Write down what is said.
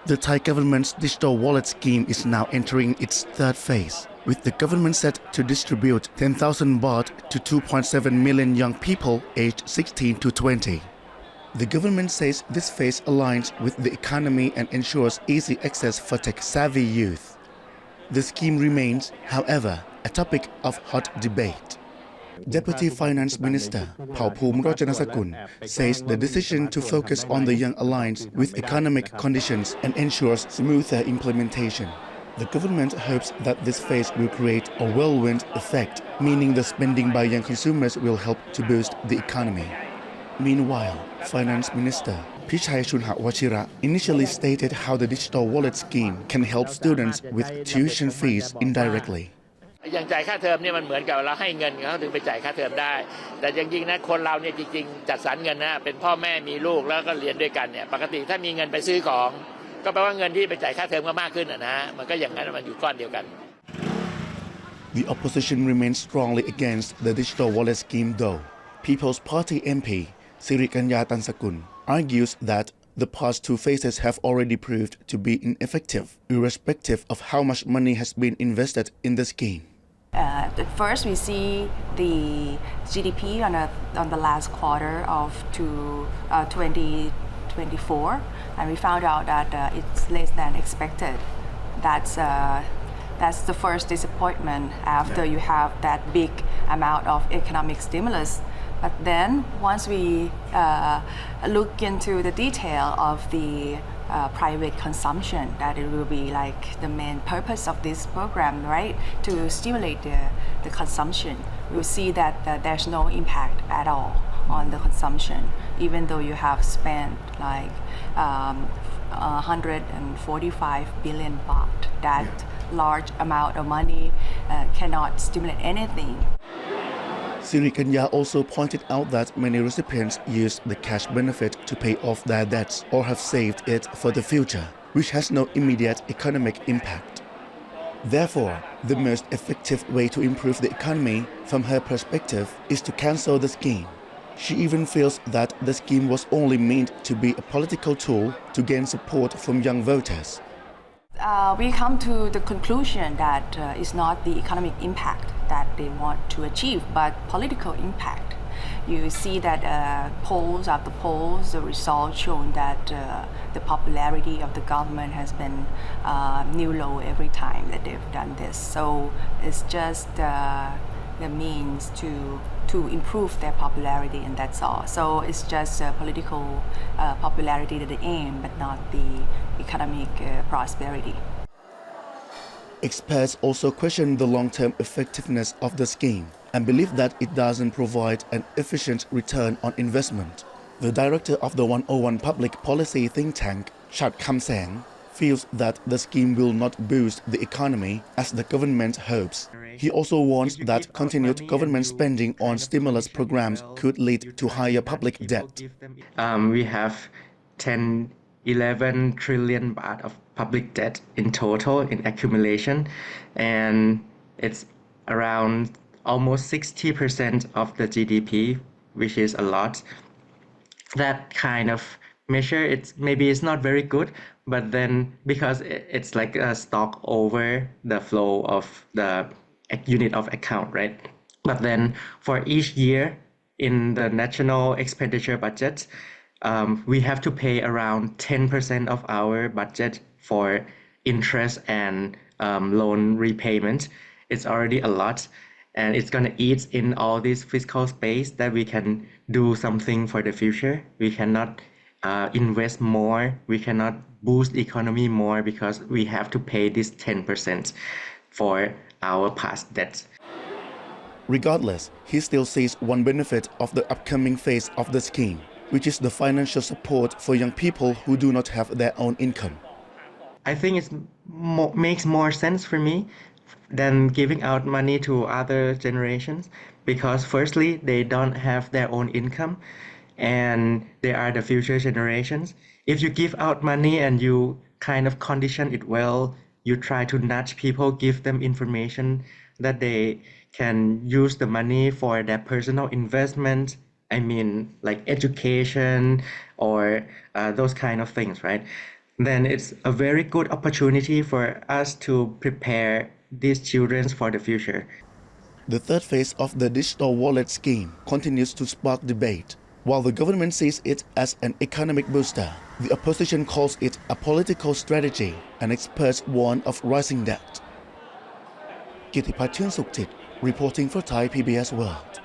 The Thai government's digital wallet scheme is now entering its third phase, with the government set to distribute 10,000 baht to 2.7 million young people aged 16 to 20. The government says this phase aligns with the economy and ensures easy access for tech-savvy youth. The scheme remains, however, a topic of hot debate. Deputy Finance Minister Phawphum Rojanasakull says the decision to focus on the young aligns with economic conditions and ensures smoother implementation. The government hopes that this phase will create a whirlwind effect, meaning the spending by young consumers will help to boost the economy. Meanwhile, Finance Minister Pichai Chunhawachira initially stated how the digital wallet scheme can help students with tuition fees indirectly. อย่างจ่ายค่าเทอมเนี่ยมันเหมือนกับเราให้เงินเขาถึงไปจ่ายค่าเทอมได้แต่จริงๆนะคนเราเนี่ยจริงๆจัดสรรเงินนะเป็นพ่อแม่มีลูกแล้วก็เรียนด้วยกันเนี่ยปกติถ้ามีเงินไปซื้อของก็แปลว่าเงินที่ไปจ่ายค่าเทอมก็มากขึ้นนะมันก็อย่างนั้นมันอยู่ก้อนเดียวกัน The opposition remains strongly against the digital wallet scheme though. People's Party MP Sirikanya Tansakul argues that the past two phases have already proved to be ineffective, irrespective of how much money has been invested in the scheme. At first, we see the GDP on the last quarter of 2024, and we found out that it's less than expected. That's the first disappointment after you have that big amount of economic stimulus. But then, once we look into the detail of the private consumption, that it will be like the main purpose of this program, right? To stimulate the consumption. We'll see that there's no impact at all on the consumption, even though you have spent like 145 billion baht. That large amount of money cannot stimulate anything. Sirikanya also pointed out that many recipients use the cash benefit to pay off their debts or have saved it for the future, which has no immediate economic impact. Therefore, the most effective way to improve the economy, from her perspective, is to cancel the scheme. She even feels that the scheme was only meant to be a political tool to gain support from young voters. We come to the conclusion that it's not the economic impact that they want to achieve, but political impact. You see that polls after polls, the results shown that the popularity of the government has been new low every time that they've done this. So it's just the means to improve their popularity, and that's all. So it's just political popularity that they aim, but not the economic prosperity. Experts also question the long-term effectiveness of the scheme and believe that it doesn't provide an efficient return on investment. The director of the 101 Public Policy think tank, Chat Kamsang, feels that the scheme will not boost the economy as the government hopes. He also warns that continued government spending on stimulus programs could lead to higher public debt. We have 11 trillion baht of public debt in total in accumulation, and it's around almost 60% of the GDP, which is a lot. That kind of measure, maybe it's not very good, but then because it's like a stock over the flow of the unit of account, right? But then for each year in the national expenditure budget, we have to pay around 10% of our budget for interest and loan repayment. It's already a lot, and it's going to eat in all this fiscal space that we can do something for the future. We cannot invest more, we cannot boost the economy more because we have to pay this 10% for our past debts. Regardless, he still sees one benefit of the upcoming phase of the scheme, which is the financial support for young people who do not have their own income. I think it makes more sense for me than giving out money to other generations, because firstly, they don't have their own income and they are the future generations. If you give out money and you kind of condition it well, you try to nudge people, give them information that they can use the money for their personal investment. I mean, like education or those kind of things, right? then it's a very good opportunity for us to prepare these children for the future. The third phase of the digital wallet scheme continues to spark debate. While the government sees it as an economic booster, the opposition calls it a political strategy, and experts warn of rising debt. Kitipat Chun Sukchit, reporting for Thai PBS World.